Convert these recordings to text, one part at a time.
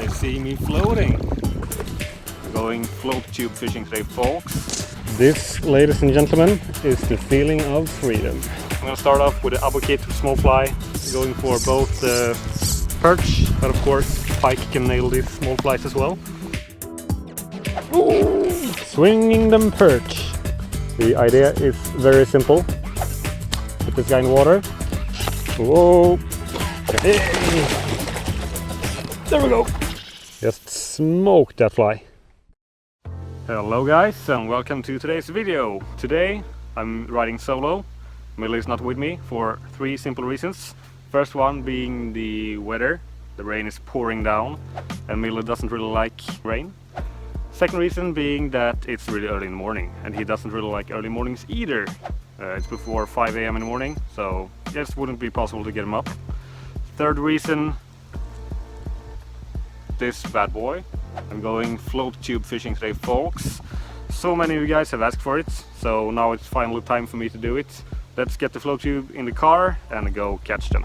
They see me floating. Going float tube fishing today, folks. This, ladies and gentlemen, is the feeling of freedom. I'm gonna start off with the Abbo kit small fly, going for both the perch, but of course Pike can nail these small flies as well. Ooh. Swinging them perch. The idea is very simple. Put this guy in water. Whoa! Hey. There we go! Just smoke that fly. Hello guys and welcome to today's video. Today I'm riding solo. Millie is not with me for three simple reasons. First one being the weather. The rain is pouring down and Millie doesn't really like rain. Second reason being that it's really early in the morning and he doesn't really like early mornings either. It's before 5 AM in the morning, so it just wouldn't be possible to get him up. Third reason, this bad boy. I'm going float tube fishing today, folks. So many of you guys have asked for it, so now it's finally time for me to do it. Let's get the float tube in the car and go catch them.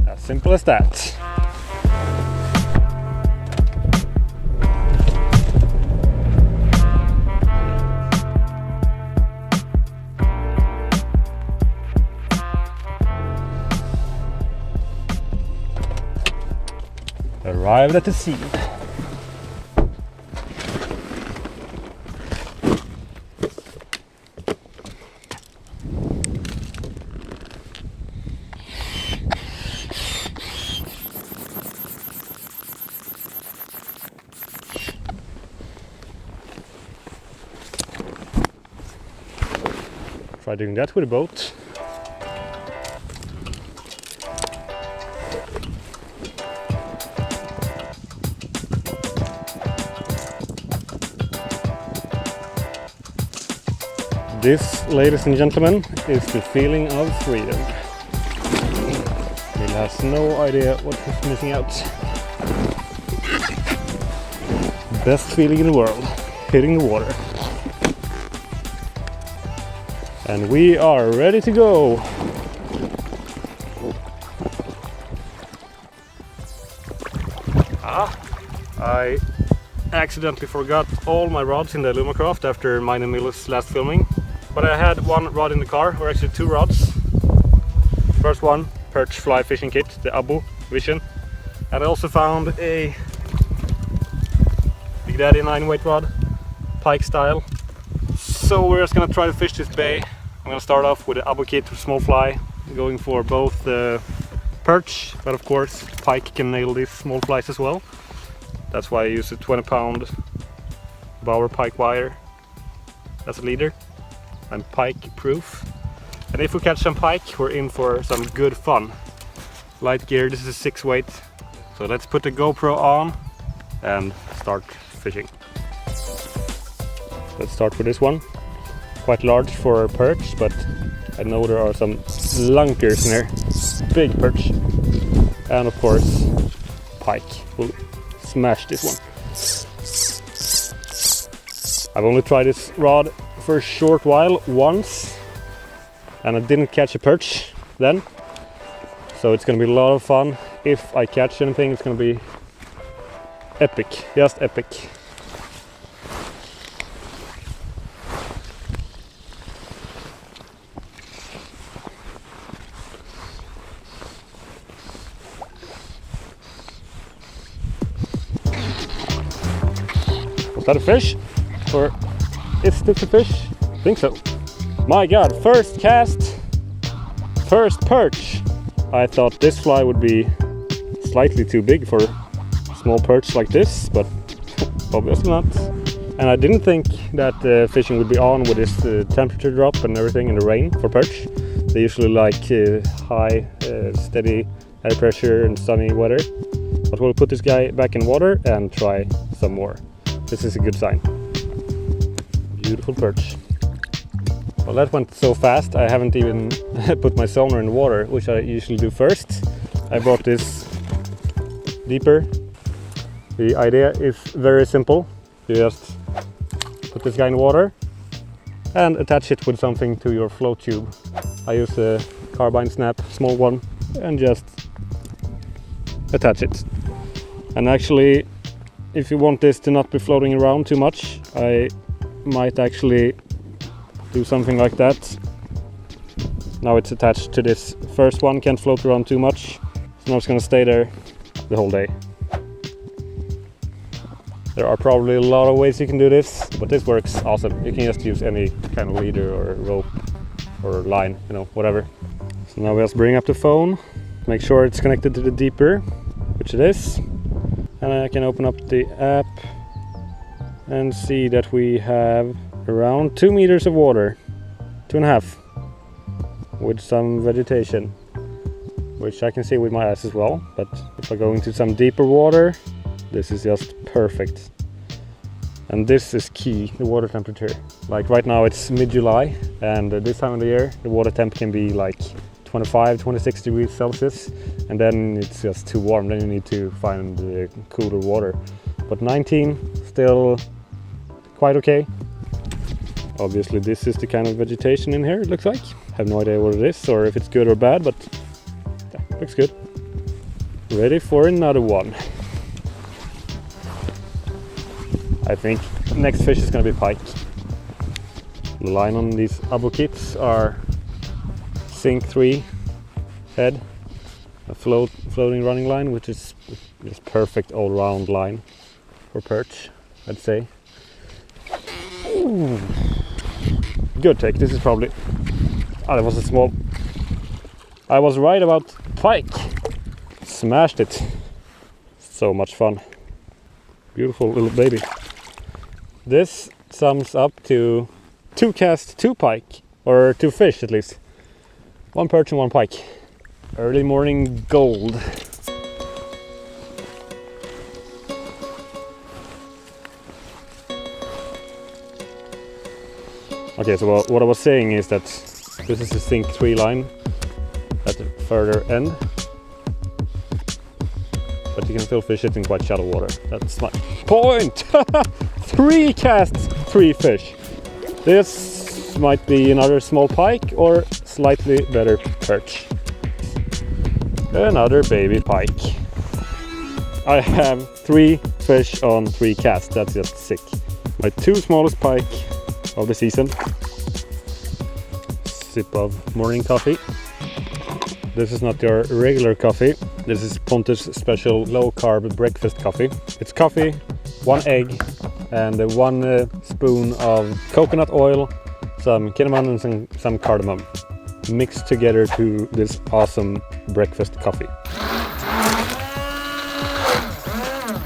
As simple as that. Arrived at the scene. Try doing that with a boat. This, ladies and gentlemen, is the feeling of freedom. He has no idea what he's missing out. Best feeling in the world, hitting the water. And we are ready to go. I accidentally forgot all my rods in the Lumacraft after mine and Millie's last filming. But I had one rod in the car, or actually two rods. First one, Perch fly fishing kit, the Abbo Vision. And I also found a Big Daddy 9-weight rod, Pike style. So we're just gonna try to fish this bay. I'm gonna start off with the Abbo kit small fly, going for both the perch, but of course Pike can nail these small flies as well. That's why I use a 20-pound Bauer Pike wire as a leader. I'm Pike proof. And if we catch some pike, we're in for some good fun. Light gear, this is a 6-weight. So let's put the GoPro on and start fishing. Let's start with this one. Quite large for a perch, but I know there are some lunkers in there. Big perch. And of course, pike will smash this one. I've only tried this rod for a short while once and I didn't catch a perch then, so it's gonna be a lot of fun. If I catch anything, it's gonna be epic, just epic. Was that a fish? Or is this a fish? I think so. My god, first cast, first perch. I thought this fly would be slightly too big for a small perch like this, but obviously not. And I didn't think that fishing would be on with this temperature drop and everything in the rain for perch. They usually like high, steady air pressure and sunny weather. But we'll put this guy back in water and try some more. This is a good sign. Beautiful perch. Well, that went so fast I haven't even put my sonar in the water, which I usually do first. I brought this deeper. The idea is very simple. You just put this guy in water and attach it with something to your float tube. I use a carbine snap, small one, and just attach it. And actually, if you want this to not be floating around too much, I might actually do something like that. Now it's attached to this first one, can't float around too much, so now it's gonna stay there the whole day. There are probably a lot of ways you can do this, but this works awesome. You can just use any kind of leader or rope or line, you know, whatever. So now we just bring up the phone, make sure it's connected to the deeper, which it is. And I can open up the app and see that we have around 2 meters of water, 2.5, with some vegetation, which I can see with my eyes as well. But if I go into some deeper water, this is just perfect. And this is key, the water temperature. Like right now it's mid-July, and this time of the year the water temp can be like 25, 26 degrees Celsius, and then it's just too warm, then you need to find cooler water. But 19, still quite okay. Obviously this is the kind of vegetation in here, it looks like. I have no idea what it is or if it's good or bad, but yeah, looks good. Ready for another one. I think next fish is going to be pike. The line on these Abbo kits are Sync 3 head, a floating running line, which is just perfect all-round line for perch, I'd say. Ooh. Good take. This is probably... Oh, that was a small... I was right about pike. Smashed it. So much fun. Beautiful little baby. This sums up to 2 casts, 2 pike, or 2 fish at least. 1 perch and 1 pike. Early morning gold. Okay, so what I was saying is that this is a Sync 3 line at the further end. But you can still fish it in quite shallow water. That's my point! 3 casts, 3 fish. This might be another small pike or slightly better perch. Another baby pike. I have 3 fish on 3 casts, that's just sick. My 2 smallest pike of the season. Sip of morning coffee. This is not your regular coffee. This is Pontus special low carb breakfast coffee. It's coffee, 1 egg, and 1 spoon of coconut oil, some cinnamon and some cardamom mixed together to this awesome breakfast coffee.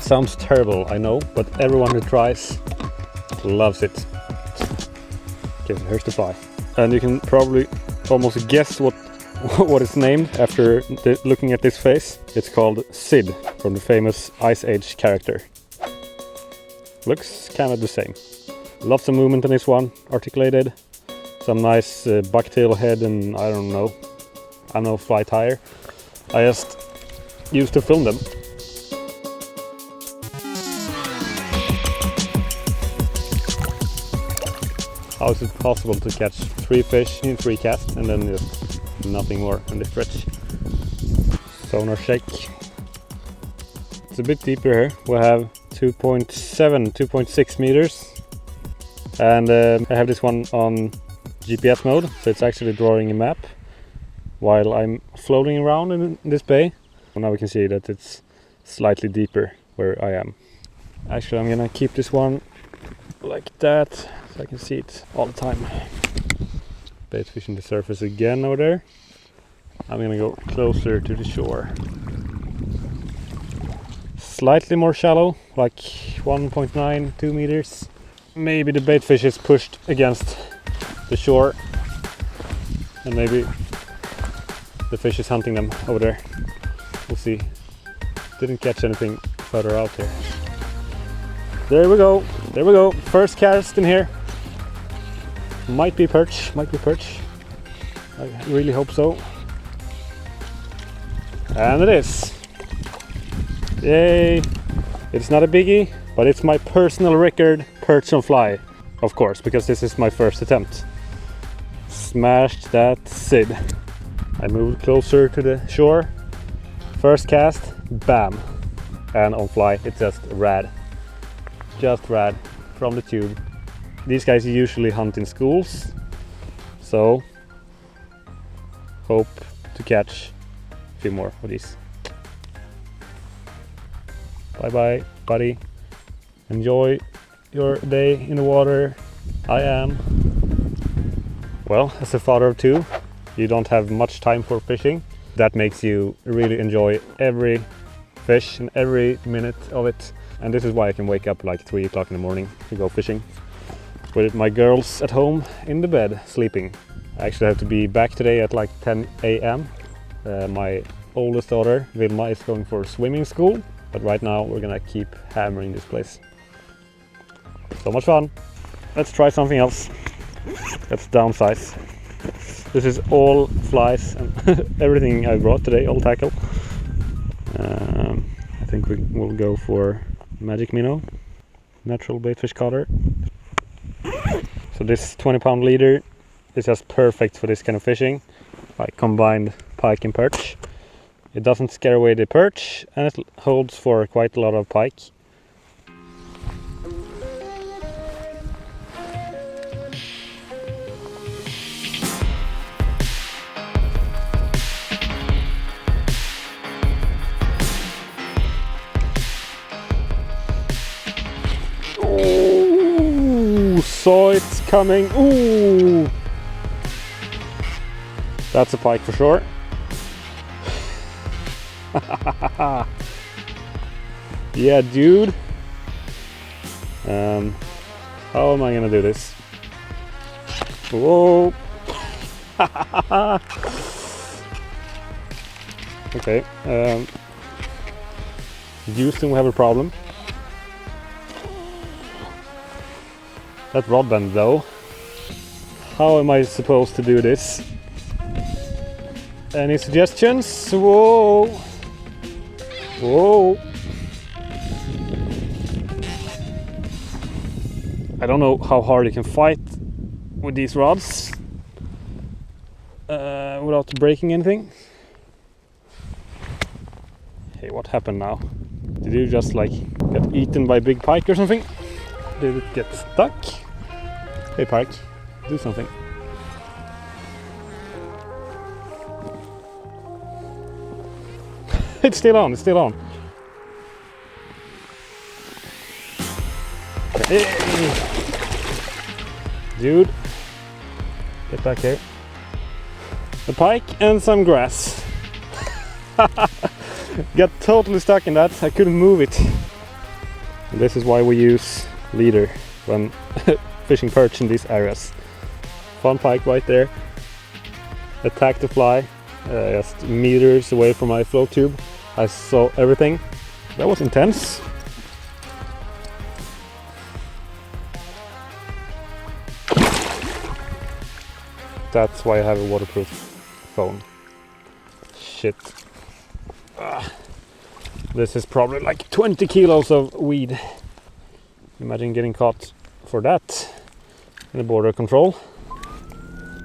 Sounds terrible, I know, but everyone who tries loves it. Okay, here's the pie. And you can probably almost guess what it's named after looking at this face. It's called Sid, from the famous Ice Age character. Looks kind of the same. Lots of movement on this one, articulated. Some nice bucktail head and I don't know, fly tire. I just used to film them. How is it possible to catch 3 fish in 3 casts and then just nothing more on the stretch? Sonar shake. It's a bit deeper here. We have 2.7, 2.6 meters. And I have this one on GPS mode, so it's actually drawing a map while I'm floating around in this bay. And now we can see that it's slightly deeper where I am. Actually, I'm gonna keep this one like that so I can see it all the time. Bait fishing the surface again over there. I'm gonna go closer to the shore. Slightly more shallow, like 1.9, 2 meters. Maybe the bait fish is pushed against the shore and maybe the fish is hunting them over there. We'll see. Didn't catch anything further out here. There we go. There we go. First cast in here. Might be perch. Might be perch. I really hope so. And it is. Yay. It's not a biggie, but it's my personal record perch on fly. Of course, because this is my first attempt. Smashed that Sid. I moved closer to the shore. First cast, bam! And on fly, it's just rad. Just rad from the tube. These guys usually hunt in schools, so hope to catch a few more of these. Bye bye, buddy. Enjoy your day in the water. I am. Well, as a father of two, you don't have much time for fishing. That makes you really enjoy every fish and every minute of it. And this is why I can wake up like 3 o'clock in the morning to go fishing. With my girls at home in the bed sleeping. I actually have to be back today at like 10 a.m. My oldest daughter, Vilma, is going for swimming school. But right now we're gonna keep hammering this place. So much fun. Let's try something else. Let's downsize. This is all flies and everything I brought today, all tackle. I think we will go for magic minnow, natural baitfish cutter. So this 20-pound leader is just perfect for this kind of fishing. I combined pike and perch. It doesn't scare away the perch and it holds for quite a lot of pike. Ooh, saw it coming. Ooh, that's a pike for sure. Yeah, dude. How am I gonna do this? Whoa. Okay. Houston, we have a problem. That rod bend though. How am I supposed to do this? Any suggestions? Whoa. Whoa. I don't know how hard you can fight with these rods without breaking anything. Hey, what happened now? Did you just like get eaten by big pike or something? Did it get stuck? Hey Pike, do something. It's still on, it's still on. Hey. Dude, get back here. A pike and some grass. Got totally stuck in that, I couldn't move it. And this is why we use leader when fishing perch in these areas. Fun pike right there. Attack the fly, just meters away from my float tube. I saw everything. That was intense. That's why I have a waterproof phone. Shit. This is probably like 20 kilos of weed. Imagine getting caught for that in the border control.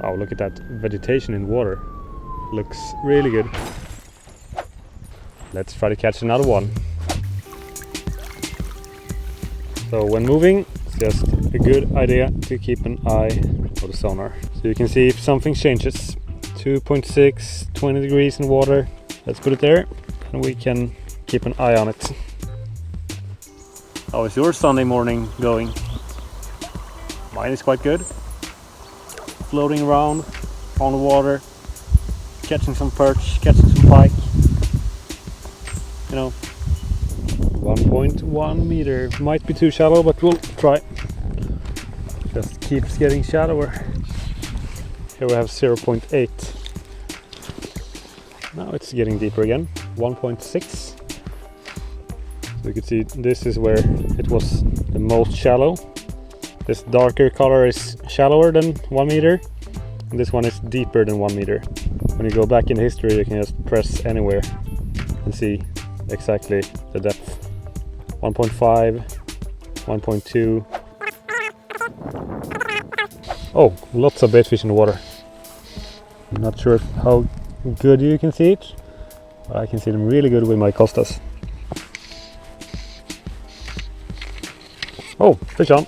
Oh, look at that vegetation in water. Looks really good. Let's try to catch another one. So when moving, it's just a good idea to keep an eye for the sonar. So you can see if something changes. 2.6, 20 degrees in water. Let's put it there and we can keep an eye on it. How is your Sunday morning going? Mine is quite good. Floating around on the water, catching some perch, catching some pike. You know, 1.1 meter. Might be too shallow, but we'll try. Just keeps getting shallower. Here we have 0.8. Now it's getting deeper again. 1.6. So you can see this is where it was the most shallow. This darker color is shallower than 1 meter, and this one is deeper than 1 meter. When you go back in history, you can just press anywhere and see exactly the depth. 1.5, 1.2. Oh, lots of baitfish in the water. I'm not sure how good you can see it, but I can see them really good with my Costas. Oh, fish on.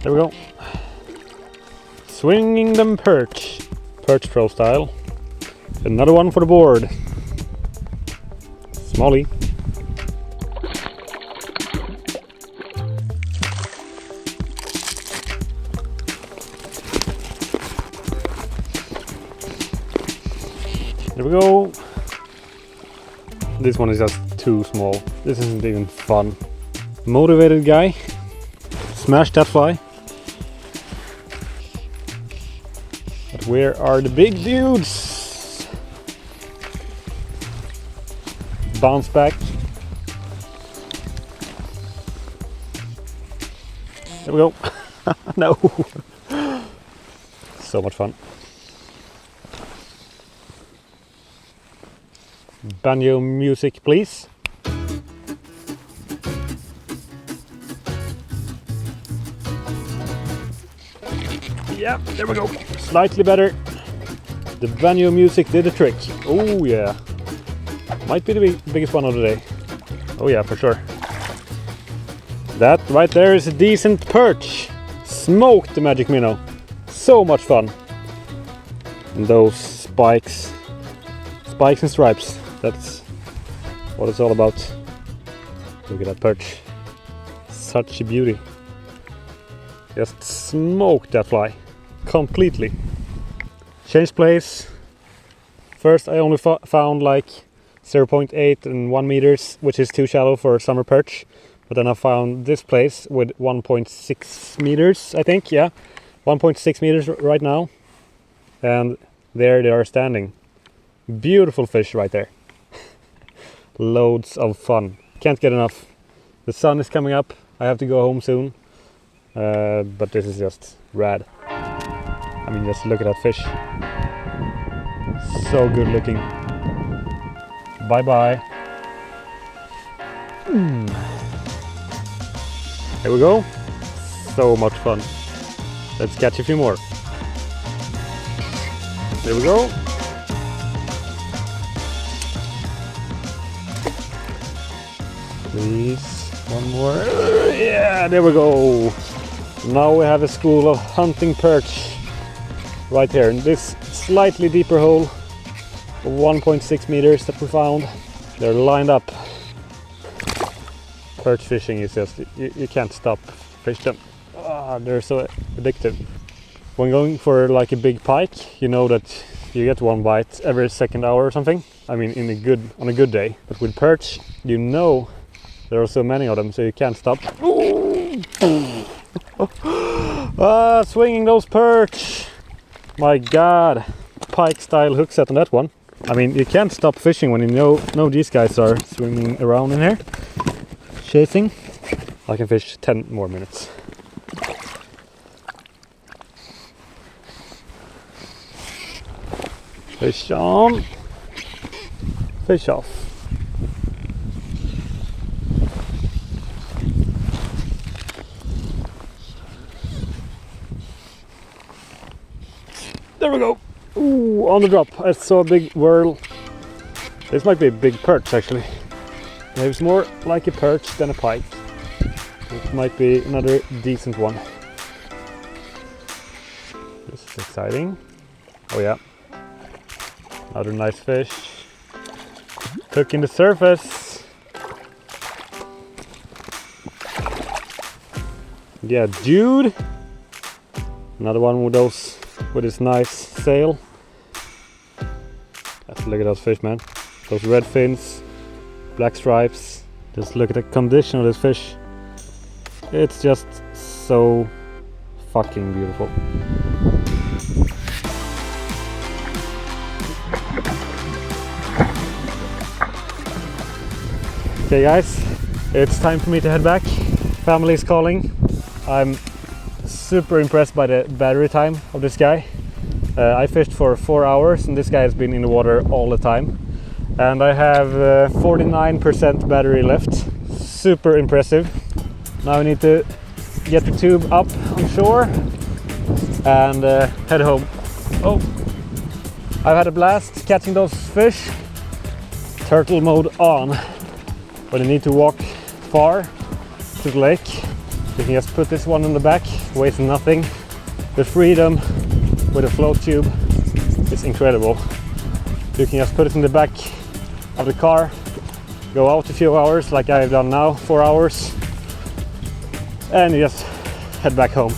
There we go. Swinging them perch. Perch pro style. Another one for the board. Smallie. There we go. This one is just too small. This isn't even fun. Motivated guy. Smash that fly. But where are the big dudes? Bounce back. There we go. No. So much fun. Banjo music, please. Yeah, there we go. Slightly better. The banjo music did the trick. Oh yeah. Might be the biggest one of the day. Oh yeah, for sure. That right there is a decent perch. Smoked the magic minnow. So much fun. And those spikes. Spikes and stripes. That's what it's all about. Look at that perch. Such a beauty. Just smoked that fly. Completely. Changed place. First I only found like 0.8 and 1 meters, which is too shallow for summer perch. But then I found this place with 1.6 meters, I think, yeah. 1.6 meters right now. And there they are standing. Beautiful fish right there. Loads of fun. Can't get enough. The sun is coming up. I have to go home soon. But this is just rad. I mean, just look at that fish. So good looking. Bye bye. There we go. So much fun. Let's catch a few more. There we go. Please, one more. Yeah, there we go. Now we have a school of hunting perch right here in this slightly deeper hole of 1.6 meters that we found. They're lined up. Perch fishing is just, you can't stop fish them. They're so addictive. When going for like a big pike, you know that you get one bite every second hour or something. I mean, on a good day. But with perch, you know there are so many of them, so you can't stop. Swinging those perch. My God, pike style hook set on that one. I mean, you can't stop fishing when you know these guys are swimming around in here, chasing. I can fish 10 more minutes. Fish on, fish off. There we go. Ooh, on the drop. I saw a big whirl. This might be a big perch actually. It's more like a perch than a pike. It might be another decent one. This is exciting. Oh yeah. Another nice fish. Hook in the surface. Yeah, dude. Another one with those. With this nice sail. Let's look at those fish, man. Those red fins, black stripes. Just look at the condition of this fish. It's just so fucking beautiful. Okay guys, it's time for me to head back. Family is calling. I'm super impressed by the battery time of this guy. I fished for 4 hours and this guy has been in the water all the time. And I have 49% battery left. Super impressive. Now I need to get the tube up on shore and head home. Oh, I've had a blast catching those fish. Turtle mode on. But you need to walk far to the lake. You can just put this one on the back, waste nothing. The freedom with a float tube is incredible. You can just put it in the back of the car, go out a few hours like I've done now, 4 hours, and you just head back home.